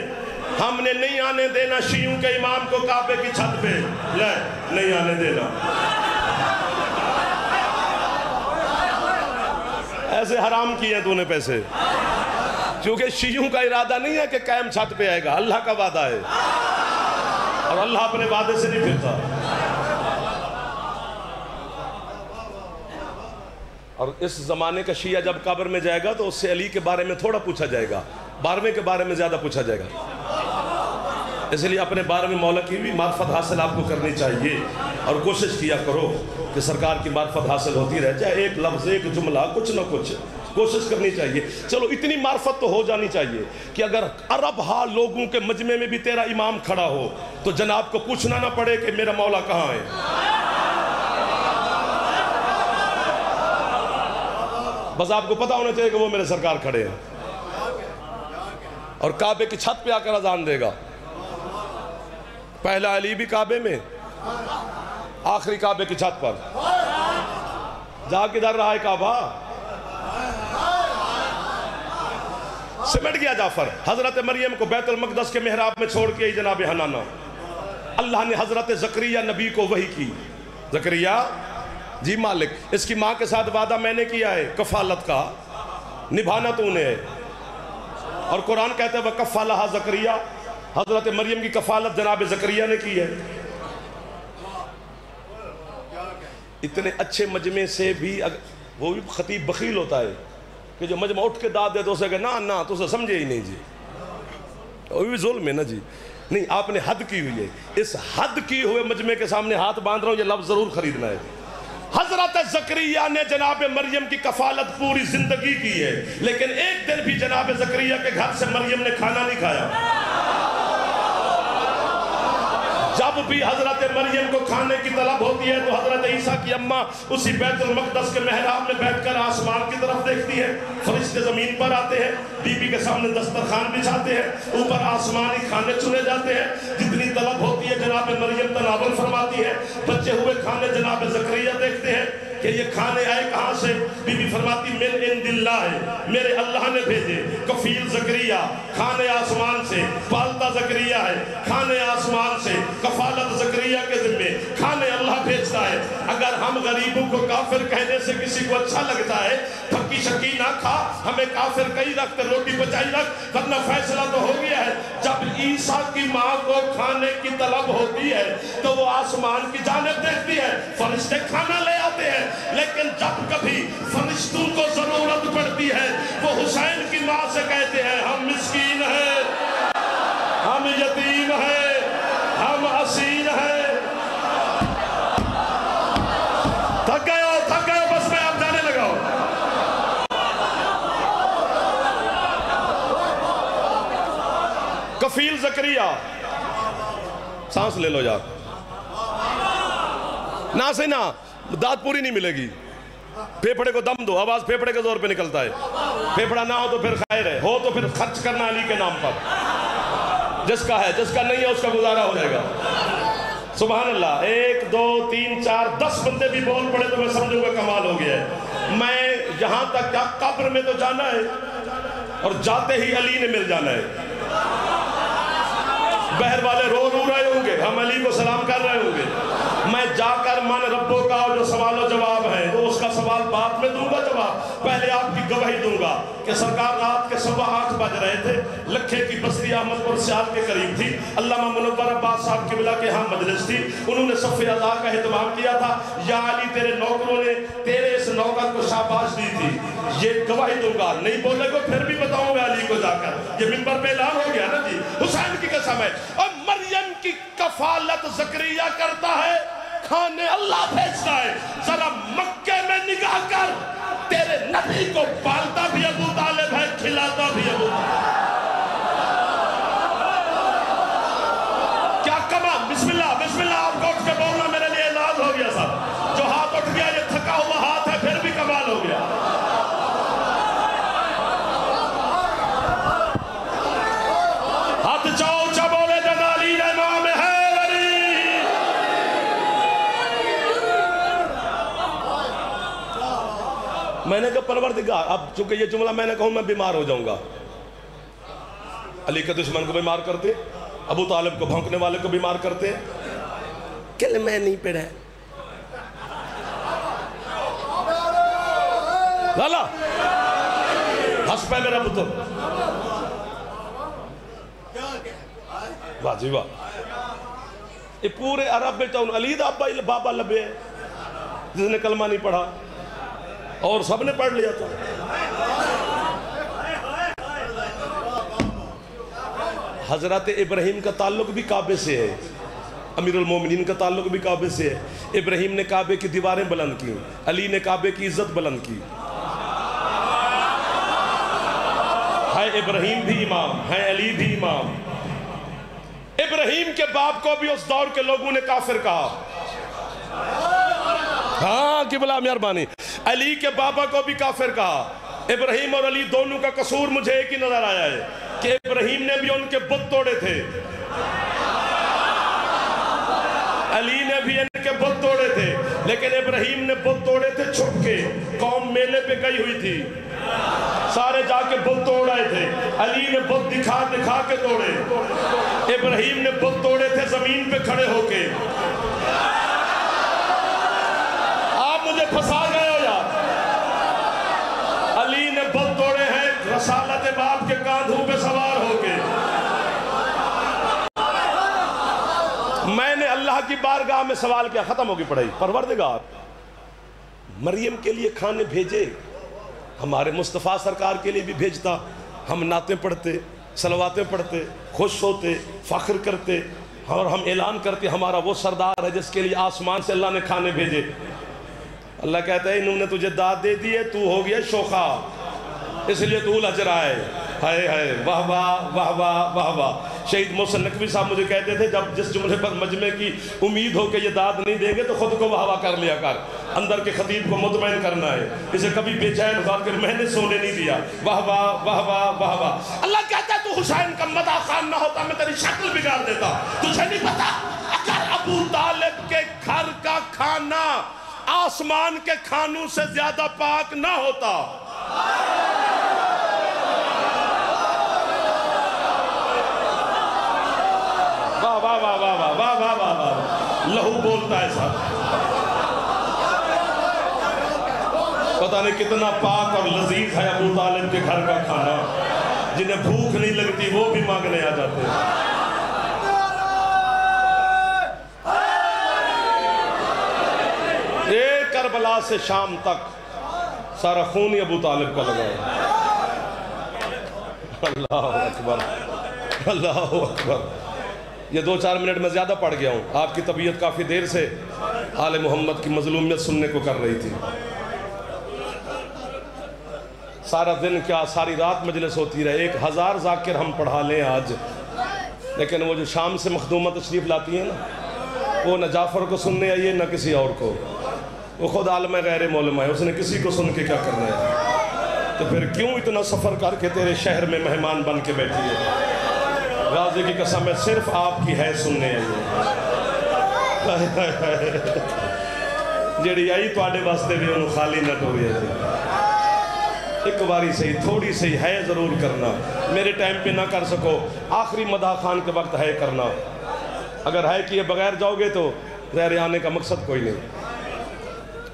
ہم نے نہیں آنے دینا شیعوں کے امام کو کعبے کی چھت پہ. لے نہیں آنے دینا. ایسے حرام کیے ہیں تو نے پیسے, کیونکہ شیعوں کا ارادہ نہیں ہے کہ قائم چھت پہ آئے گا. اللہ کا وعدہ ہے اور اللہ اپنے وعدے سے نہیں پھرتا. اور اس زمانے کا شیعہ جب قبر میں جائے گا تو اس سے علی کے بارے میں تھوڑا پوچھا جائے گا, 12ویں کے بارے میں زیادہ پوچھا جائے گا. اس لیے اپنے 12ویں مولا کی بھی معرفت حاصل آپ کو کرنی چاہیے, اور کوشش کیا کرو کہ کہ سرکار کی معرفت حاصل ہوتی رہ جائے، ایک لفظ ایک جملہ کچھ نہ کچھ کوشش کرنی چاہیے. چلو اتنی معرفت تو ہو جانی چاہیے کہ اگر عرب ہا لوگوں کے مجمع میں بھی تیرا امام کھڑا ہو تو جناب کو پوچھنا نہ پڑے کہ میرا مولا کہاں ہے. بس آپ کو پتا ہونا چاہیے کہ وہ میرے سرکار کھڑے ہیں. اور کعبے کی چھت پہ آ کر اذان دے گا. پہلا علی بھی کعبے میں، آخری کعبے کی چھت پر. جا کدھر رہا ہے کعبہ؟ سمٹ گیا جعفر. حضرت مریم کو بیت المقدس کے محراب میں چھوڑ کے جناب حنانہ. اللہ نے حضرت زکریا نبی کو وحی کی. زکریا جی مالک، اس کی ماں کے ساتھ وعدہ میں نے کیا ہے کفالت کا، نبھانا تو نے ہے. اور قرآن کہتا ہے وَكَفَّلَهَا زکریا، حضرت مریم کی کفالت جناب زکریا نے کی ہے. اتنے اچھے مجمع سے بھی وہ بھی خطیب بخیل ہوتا ہے کہ جو مجمع اٹھ کے داد دے تو اسے کہ نا تو اسے سمجھے ہی نہیں جی. وہ بھی ظلم ہے نا جی. نہیں، آپ نے حد کی ہوئی ہے. اس حد کی ہوئے مجمع کے سامنے ہاتھ باندھ رہا ہوں، یہ لفظ ضرور خریدنا ہے. حضرت زکریا نے جناب مریم کی کفالت پوری زندگی کی ہے، لیکن ایک دن بھی جناب زکریا کے گھر سے مریم نے کھانا نہیں کھایا. جب بھی حضرت مریم کو کھانے کی طلب ہوتی ہے تو حضرت عیسیٰ کی اماں اسی بیت المقدس کے محراب میں بیٹھ کر آسمان کی طرف دیکھتی ہے. فرشتے زمین پر آتے ہیں، بی بی کے سامنے دسترخوان بچھاتے ہیں، اوپر آسمانی کھانے چنے جاتے ہیں. جتنی طلب ہوتی ہے جناب مریم تناول فرماتی ہے. بچے ہوئے کھانے جناب زکریا دیکھتے ہیں کہ یہ کھانے آئے کہاں سے. بی بی فرماتی من عند اللہ ہے، میرے اللہ نے بھیجے. کفیل زکریا، کھانے آسمان سے. پالتا زکریا ہے، کھانے آسمان سے. کفالت زکریا کے ذمے، کھانے اللہ بھیجتا ہے. اگر ہم غریبوں کو کافر کہنے سے کسی کو اچھا لگتا ہے، پکی شکی نہ کھا، ہمیں کافر کہیں رکھ، روٹی بچائی رکھ، ورنہ فیصلہ تو ہو گیا ہے. جب عیسیٰ کی ماں کو کھانے کی طلب ہوتی ہے تو وہ آسمان کی جانب دیکھتی ہے، فرشتے کھانا لے آتے ہیں. لیکن جب کبھی فرشتوں کو ضرورت پڑتی ہے وہ حسین کی ماں سے کہتے ہیں ہم مسکین ہیں، ہم یتیم ہیں، ہم اسیر ہیں. تھک گئے ہو بس میں آپ جانے لگا ہوں. کفیل زکریا، سانس لے لو یار، نہ سے نہ داد پوری نہیں ملے گی. پھیپھڑے کو دم دو، آواز پھیپھڑے کے زور پہ نکلتا ہے. پھیپھڑا نہ ہو تو پھر خیر ہے، ہو تو پھر خرچ کرنا علی کے نام پر. جس کا ہے، جس کا نہیں ہے اس کا گزارا ہو جائے گا. سبحان اللہ. 1 2 3 4 10 بندے بھی بول پڑے تو میں سمجھوں گا کمال ہو گیا ہے. میں یہاں تک کیا قبر میں تو جانا ہے اور جاتے ہی علی نے مل جانا ہے. بہر والے رو رہے ہوں گے، ہم علی کو سلام کر رہے ہوں گے. میں جا کر من ربوں کا جو سوال و جواب ہے تو اس کا سوال بعد میں دوں گا جواب. پہلے آپ کی گواہی دوں گا کہ سرکار رات کے 8:15 بج رہے تھے. لکھے کی بستی احمد پور سیال کے قریب تھی. علامہ منور عباس صاحب قبلہ کے ہاں مجلس تھی. انہوں نے صف اذا کا اہتمام کیا تھا. یا علی تیرے نوکروں نے تیرے اس نوکر کو شاباش دی تھی. یہ گواہی دوں گا، نہیں بولے گا پھر بھی بتاؤں گا علی کو جا کر. یہ منبر پہ اعلان ہو گیا نا جی. حسین کی قسم ہے. اور مریم کی کفالت زکریا کرتا ہے، کھانے اللہ بھیجتا ہے. ذرا مکے میں نگاہ کر، تیرے نبی کو پالتا بھی ابو طالب ہے، کھلاتا بھی ابو طالب. کیا کمال. بسم اللہ بسم اللہ. آپ کو اٹھ کے بولنا میرے لیے اعزاز ہو گیا صاحب. جو ہاتھ اٹھ گیا یہ تھکا ہوا ہاتھ ہے، پھر بھی کمال ہو گیا. ہاتھ چاؤ چا بولے جنالی امام ہے علی. میں نے کہا پروردگار، اب چونکہ یہ جملہ میں نے کہوں میں بیمار ہو جاؤں گا. علی کے دشمن کو بیمار کرتے، ابو طالب کو بھونکنے والے کو بیمار کرتے. کلمہ نہیں پڑھا لالا ہنس پہ میرا پتر. واہ جی واہ. یہ پورے عرب میں تو علی دا بابا لبے ہے جس نے کلمہ نہیں پڑھا اور سب نے پڑھ لیا تھا. حضرت ابراہیم کا تعلق بھی کعبے سے ہے. امیر المومنین کا تعلق بھی کعبے سے ہے۔ ابراہیم نے کعبے کی دیواریں بلند کی، علی نے کعبے کی عزت بلند کی۔ ہے ابراہیم بھی امام، ہے علی بھی امام۔ ابراہیم کے باپ کو بھی اس دور کے لوگوں نے کافر کہا۔ ہاں قبلہ مہربانی، علی کے بابا کو بھی کافر کہا۔ ابراہیم اور علی دونوں کا قصور مجھے ایک ہی نظر آیا ہے کہ ابراہیم نے بھی ان کے بت توڑے تھے، علی نے بھی ان کے بت توڑے تھے، لیکن ابراہیم نے بت توڑے تھے چھپ کے، قوم میلے پہ گئی ہوئی تھی، سارے جا کے بت توڑ آئے تھے۔ علی نے بت دکھا دکھا کے توڑے، ابراہیم نے بت توڑے تھے زمین پہ کھڑے ہو کے۔ آپ مجھے پھنسا گئے ہو یار۔ علی نے بت توڑے ہیں رسالت باپ کے کاندھوں پہ سوار ہو کے۔ میں نے اللہ کی بارگاہ میں سوال کیا، ختم ہوگی پڑھائی، پروردگار مریم کے لیے کھانے بھیجے، ہمارے مصطفیٰ سرکار کے لیے بھی بھیجتا، ہم نعتیں پڑھتے، صلواتیں پڑھتے، خوش ہوتے، فخر کرتے، اور ہم اعلان کرتے ہمارا وہ سردار ہے جس کے لیے آسمان سے اللہ نے کھانے بھیجے۔ اللہ کہتا ہے انہوں نے تجھے داد دے دی ہے، تو ہو گیا شوخا، اس لیے تو لج رہا ہے۔ ہائے ہائے، واہ واہ واہ واہ واہ واہ۔ شہید محسن نقوی صاحب مجھے کہتے تھے جب جس جملے پر مجمع کی امید ہو کہ یہ داد نہیں دیں گے تو خود کو واہ واہ کر لیا کر، اندر کے خطیب کو مطمئن کرنا ہے، اسے کبھی بے چین ہوا کر میں نے سونے نہیں دیا۔ واہ واہ واہ واہ واہ واہ۔ اللہ کہتا ہے تو حسین کا مدح خان نہ ہوتا میں تیری شکل بگاڑ دیتا۔ تجھے نہیں پتا اگر ابو طالب کے گھر کا کھانا آسمان کے کھانوں سے زیادہ پاک نہ ہوتا، واہ واہ واہ واہ واہ واہ واہ واہ واہ، لہو بولتا ہے صاحب۔ پتہ نہیں کتنا پاک اور لذیذ ہے ابو طالب کے گھر کا کھانا، جنہیں بھوک نہیں لگتی وہ بھی مانگنے آ جاتے ہیں۔ ایک کربلا سے شام تک سارا خون ہی ابو طالب کا لگا ہے۔ اللہ اکبر، اللہ اکبر۔ یہ 2-4 منٹ میں زیادہ پڑھ گیا ہوں، آپ کی طبیعت کافی دیر سے آل محمد کی مظلومیت سننے کو کر رہی تھی۔ سارا دن کیا ساری رات مجلس ہوتی رہے، 1000 ذاکر ہم پڑھا لیں آج، لیکن وہ جو شام سے مخدومہ تشریف لاتی ہیں نا، وہ نہ جعفر کو سننے آئیے نہ کسی اور کو، وہ خود عالم غیر مولمہ ہے، اس نے کسی کو سن کے کیا کرنا ہے؟ تو پھر کیوں اتنا سفر کر کے تیرے شہر میں مہمان بن کے بیٹھی ہے؟ غازی کی قسم ہے صرف آپ کی ہے سننے آئیے، جیڑی آئی تو آڑے واسطے بھی انہوں خالی نہ ٹوری ہے۔ ایک باری صحیح تھوڑی صحیح ہے ضرور کرنا، میرے ٹائم پہ نہ کر سکو، آخری مدح خان کے وقت ہے کرنا، اگر ہے کیے بغیر جاؤ گے تو ظاہر آنے کا مقصد کوئی نہیں۔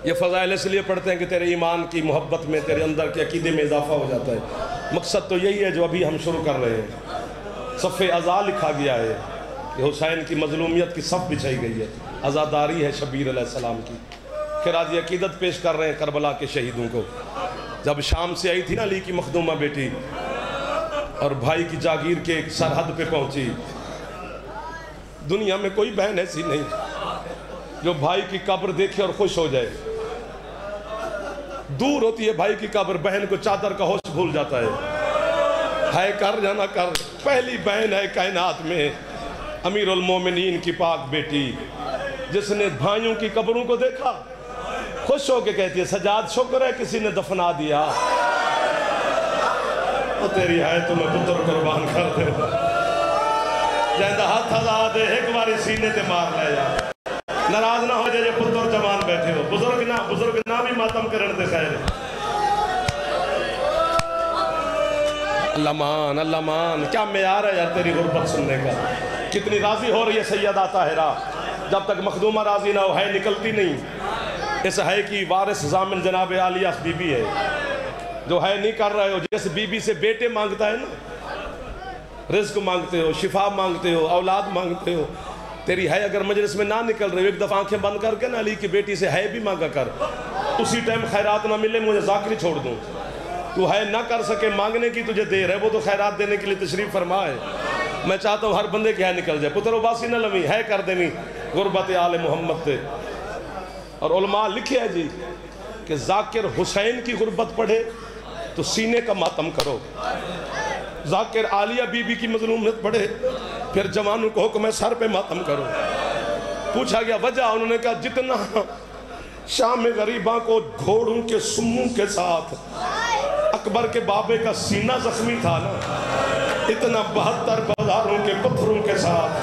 یہ فضائل اس لیے پڑھتے ہیں کہ تیرے ایمان کی محبت میں، تیرے اندر کے عقیدے میں اضافہ ہو جاتا ہے۔ مقصد تو یہی ہے جو ابھی ہم شروع کر رہے ہیں۔ صف عزا لکھا گیا ہے کہ حسین کی مظلومیت کی صف بچھائی گئی ہے، عزاداری ہے شبیر علیہ السلام کی۔ پھر آج یہ عقیدت پیش کر رہے ہیں کربلا کے شہیدوں کو۔ جب شام سے آئی تھی نا علی کی مخدومہ بیٹی اور بھائی کی جاگیر کے سرحد پہ پہنچی، دنیا میں کوئی بہن ایسی نہیں جو بھائی کی قبر دیکھے اور خوش ہو جائے۔ دور ہوتی ہے بھائی کی قبر، بہن کو چادر کا ہوش بھول جاتا ہے کر یا نہ کر، پہلی بہن ہے کائنات میں امیر المومنین کی پاک بیٹی، جس نے بھائیوں کی قبروں کو دیکھا خوش ہو کے کہتی ہے سجاد شکر ہے کسی نے دفنا دیا، وہ تیری ہے تمہیں پتر قربان کر دے، جہاں ہاتھ ہزا دے ایک باری سینے تے مار لے جا، ناراض نہ ہو جائے پتر جوان بیٹھے ہو، بزرگ نہ بھی ماتم کرن دے خیر۔ اللہ مان اللہ مان، کیا معیار ہے یار تیری غربت سننے کا، کتنی راضی ہو رہی ہے سیدہ طاہرہ، جب تک مخدومہ راضی نہ ہو ہے نکلتی نہیں۔ اس ہے کی وارث ضامن جناب عالیہ بی بی ہے، جو ہے نہیں کر رہے ہو، جیسے بی بی سے بیٹے مانگتا ہے نا، رزق مانگتے ہو، شفا مانگتے ہو، اولاد مانگتے ہو، تیری ہے اگر مجلس میں نہ نکل رہے ہو ایک دفعہ آنکھیں بند کر کے نا علی کی بیٹی سے ہے بھی مانگا کر، اسی ٹائم خیرات نہ ملے مجھے ذاکری چھوڑ دوں، تو ہے نہ کر سکے مانگنے کی تجھے دیر ہے، وہ تو خیرات دینے کے لیے تشریف فرما ہے۔ میں چاہتا ہوں ہر بندے کی ہے نکل جائے، پتر عباسی نہ لمی ہے کر دینی، غربت آل محمد تے. اور علماء لکھے ہے جی کہ ذاکر حسین کی غربت پڑھے تو سینے کا ماتم کرو، ذاکر عالیہ بی بی کی مظلومیت پڑھے پھر جوانوں کو حکم ہے سر پہ ماتم کرو. پوچھا گیا وجہ، انہوں نے کہا جتنا شام غریباں کو گھوڑوں کے سموں کے ساتھ اکبر کے بابے کا سینہ زخمی تھا نا، اتنا 72 بازاروں کے پتھروں کے ساتھ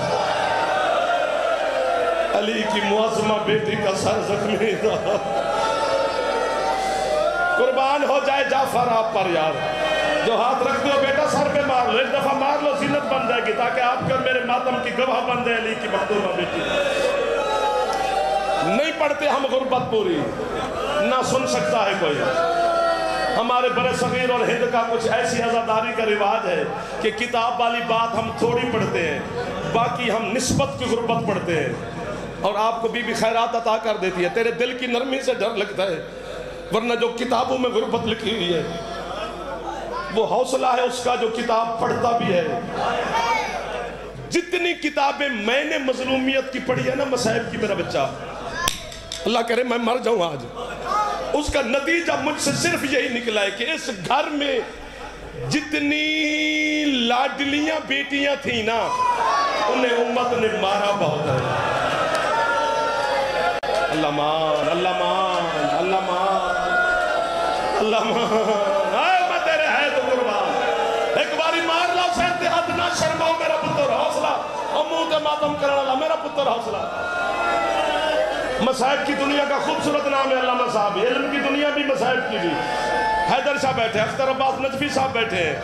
علی کی معظمہ بیٹی کا سر زخمی تھا. قربان ہو جائے جعفر آپ پر یار، جو ہاتھ رکھ دو بیٹا سر پہ مار لو، ایک دفعہ مار لو زینت بن جائے گی تاکہ آپ کا میرے ماتم کی گواہ بن جائے علی کی مخدومہ بیٹی. نہیں پڑھتے ہم غربت پوری، نہ سن سکتا ہے کوئی. ہمارے برے صغیر اور ہند کا کچھ ایسی عزاداری کا رواج ہے کہ کتاب والی بات ہم تھوڑی پڑھتے ہیں، باقی ہم نسبت کی غربت پڑھتے ہیں. اور آپ کو بی بی خیرات عطا کر دیتی ہے، تیرے دل کی نرمی سے ڈر لگتا ہے، ورنہ جو کتابوں میں غربت لکھی ہوئی ہے وہ حوصلہ ہے اس کا جو کتاب پڑھتا بھی ہے. جتنی کتابیں میں نے مظلومیت کی پڑھی ہے نا مصائب کی، میرا بچہ اللہ کرے میں مر جاؤں آج، اس کا نتیجہ مجھ سے صرف یہی نکلا ہے کہ اس گھر میں جتنی لاڈلیاں بیٹیاں تھیں نا انہیں امت نے مارا بہت ہے. اللہ مان، اللہ مان، اللہ مان، اللہ مان. اے میں تیرے ہے تو قربان، ایک باری مار لا سین تے حد نہ شرماؤ میرا پتر، حوصلہ امو تے ماتم کرنا لا میرا پتر حوصلہ. مصائب کی دنیا کا خوبصورت نام ہے علامہ صاحب، علم کی دنیا بھی مصائب کی بھی. حیدر شاہ بیٹھے، اختر عباس نجفی صاحب بیٹھے ہیں.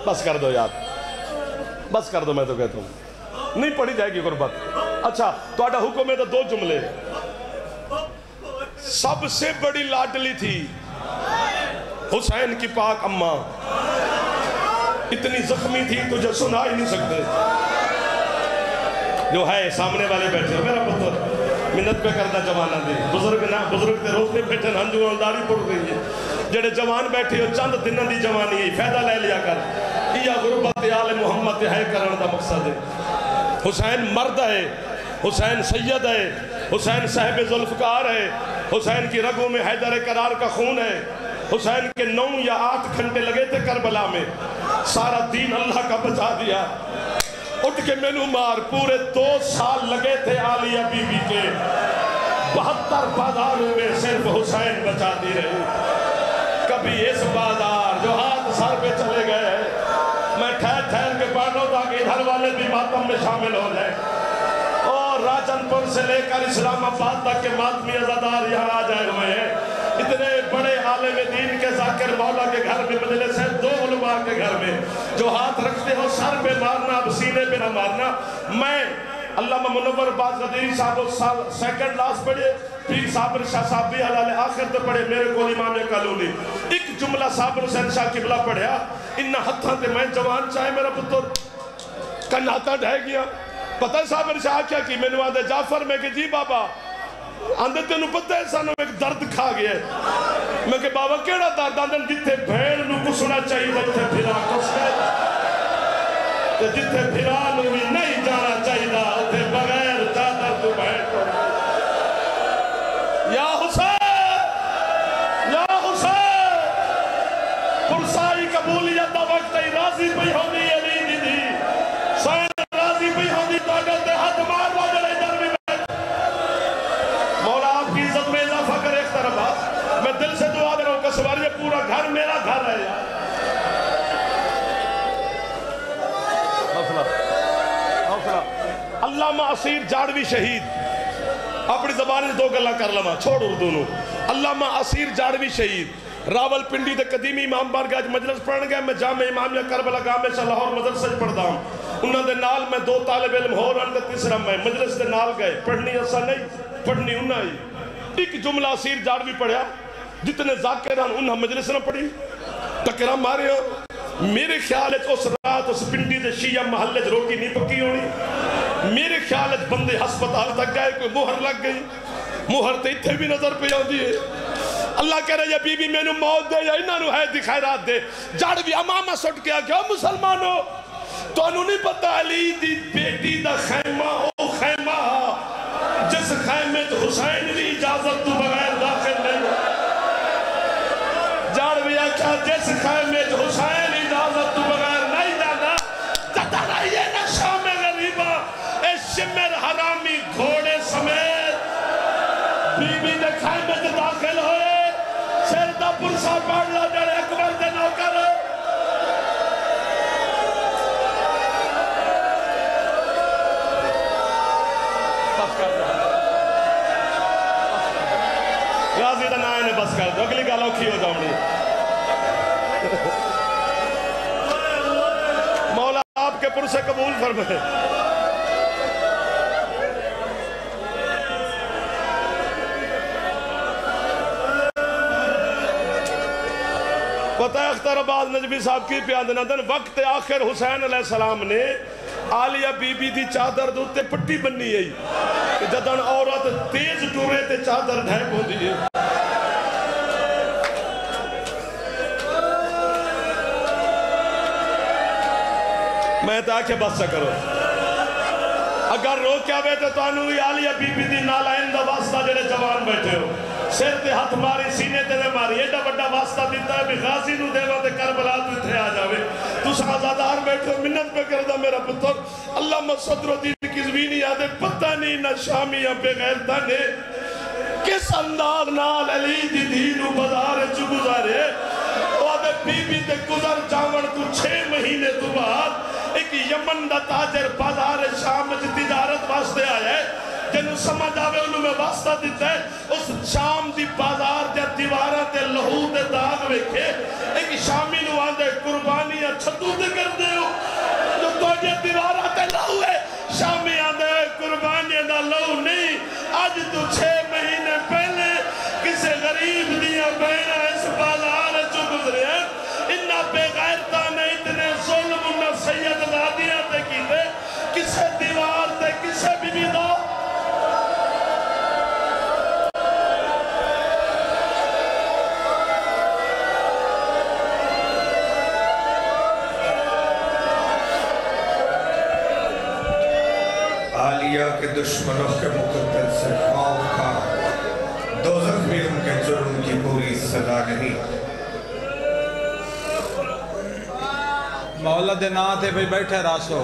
بس کر دو یار، بس کر دو، میں تو کہتا ہوں نہیں پڑھی جائے گی غربت. اچھا تہاڈا حکم ہے تو 2 جملے. سب سے بڑی لاڈلی تھی حسین کی پاک اماں، اتنی زخمی تھی تجھے سنا ہی نہیں سکتے. جو ہے سامنے والے بیٹھے میرا پتر منت پہ کرنا جوانہ دے، بزرگ نہ بزرگ تے روز میں بیٹھے ہنجو انداری پڑ رہی ہے. جڑے جوان بیٹھے ہو چند دنوں دی جوانی ہے فائدہ لے لیا کر. یہ غربت آل محمد ہے کرن دا مقصد ہے. حسین مرد ہے، حسین سید ہے، حسین صاحب ذوالفقار ہے، حسین کی رگوں میں حیدر کرار کا خون ہے. حسین کے 9 یا 8 گھنٹے لگے تھے کربلا میں، سارا دین اللہ کا بچا دیا. اٹھ کے مینو مار، پورے 2 سال لگے تھے عالیہ بی بی کے، 72 بازاروں میں صرف حسین بچاتی رہی. کبھی اس بازار جو ہاتھ سر پہ چلے گئے میں ٹھہر ٹھہر کے پڑھ رہا تھا کہ ادھر والے بھی ماتم میں شامل ہو جائیں. اور راجن پور سے لے کر اسلام آباد تک کے ماتمی عزادار یہاں آ جائے ہوئے ہیں. اتنے بڑے عالم دین کے ذاکر مولا کے گھر میں مجلس ہے، 2 علماء کے گھر میں. جو ہاتھ رکھتے ہو سر پہ مارنا، اب سینے پہ نہ مارنا. میں علامہ منور باز غدیری صاحب سیکنڈ لاس پڑھے، پیر صابر شاہ صاحب بھی حلال آخر تے پڑھے، میرے کو امام قالونی. ایک جملہ صابر حسین شاہ قبلہ پڑھیا، انہا ہتھاں تے میں جوان چاہے میرا پتر کناتا ڈھائے گیا. پتہ ہے صابر شاہ کیا کی؟ میں نے آدھے جعفر میں کہ جی بابا آندھے تینوں پتہ ہے سانوں ایک درد کھا گیا ہے. میں کہ بابا کیڑا درد؟ آندھے جتھے بھیڑ نو کسنا چاہیے جتھے پھرا کس گئے، جتھے پھرا نو بھی نہیں جانا چاہیے اتھے بغیر چادر تو بھیڑ تو. یا حسین، یا حسین، پرسائی قبولیت دا وقت ہی راضی پہ ہونی علی دی دی سین راضی پہ ہونی طاقت دے ہاتھ مار لو جلے در بھی بیٹھ. مولا آپ کی عزت میں اضافہ کرے اختر عباس. میں دل سے دعا دے رہا ہوں کہ سواری پورا گھر میرا گھر ہے یار. علامہ اسیر جاڑوی شہید، اپنی زبان سے 2 گلہ کر لما چھوڑ اردو نو. علامہ اسیر جاڑوی شہید راول پنڈی دے قدیمی امام بارگاہ مجلس پڑھن گئے. میں جامع امامیہ کربلا گاہ میں سے لاہور مدرسہ پڑھتا ہوں. انہوں نے نال میں 2 طالب علم ہو رہا ہے، تیسرا میں مجلس دے نال گئے. پڑھنی ایسا نہیں، پڑھنی انہا ہی. ایک جملہ اسیر جاڑوی پڑھیا، جتنے ذاکران انہا مجلس نہ پڑھی ٹکرہ مارے ہو. میرے خیال ہے اس رات اس پنڈی دے شیعہ محلے روٹی نہیں پکی ہونی. میرے خیال ہے بندے ہسپتال تک گئے، کوئی مہر لگ گئی. مہر تے اتھے بھی نظر پہ آؤں دیئے. اللہ کہہ رہے یا بی بی میں نو موت دے یا انہاں نو ہے دی خیرات دے. جاڑوی امامہ سٹ کے آگیا مسلمانوں تو انہوں نہیں پتا علی دی بیٹی دا خیمہ او خیمہ جس خیمے تو حسین بھی اجازت تو بغیر داخل نہیں جاڑ بھی آکھا جس خیمے تو حسین اجازت تو بغیر نہیں جانا جتا رہیے نا شام غریبہ اے شمر حرامی گھوڑے سمیت بی بی دے خیمے تو داخل ہوئے سردہ پرسا پڑھ لا جڑے اکبر دے نوکر غازی دا نائے نے بس کر دو اگلی گالوں کی ہو جاؤں گی مولا آپ کے پرسے قبول فرمائے پتہ اختر عباس نجمی صاحب کی پیادنا دن وقت آخر حسین علیہ السلام نے آلیہ بی بی دی چادر دوتے پٹی بننی ہے کہ جدن عورت تیز ٹورے تے چادر ڈھیپ ہوں دی ہے میں تاکہ بس سا کرو اگر رو کیا بیٹے تو انہوں آلیہ بی بی دی نالائن دا واسطہ جڑے جوان بیٹھے ہو سر تے ہاتھ ماری سینے تے ماری ایڈا بڑا واسطہ دیتا ہے بھی غازی نو دیوا تے کربلا تو اتھے آ جاوے تو سازادار بیٹھے ہو منت پہ کردہ میرا پتر اللہ صدر و دین کی زمینی یادے پتہ نہیں نہ شامیاں پہ غیرتہ نے کس انداز نال علی دی دینو بازار چو گزارے وعدے بی بی تے گزر جاون تو 6 مہینے تو بعد ایک یمن دا تاجر بازار شام میں تجارت واسطے آیا ہے جنہوں سمجھ آوے انہوں میں واسطہ دیتا ہے اس شام دی بازار دیا دیوارہ تے لہو تے داغ ویکھے ایک شامی نو آندے قربانیاں چھتو تے کر دے ہو جو تو یہ دیوارہ تے لہو ہے شامی آندے قربانیاں دا لہو نہیں آج تو 6 مہینے پہلے کسے غریب دیا بہنہ اس بازار چو گزرے ہیں انہا بے غیرتا نے اتنے ظلم انہا سید دادیاں تے کی دے کسے دیوار تے کسے بھی بھی دا عالیہ کے دشمنوں کے مقدر سے خوف کا دوزخ بھی ان کے جرم کی پوری سزا نہیں مولا دے نا تھے بھئی بیٹھے راسو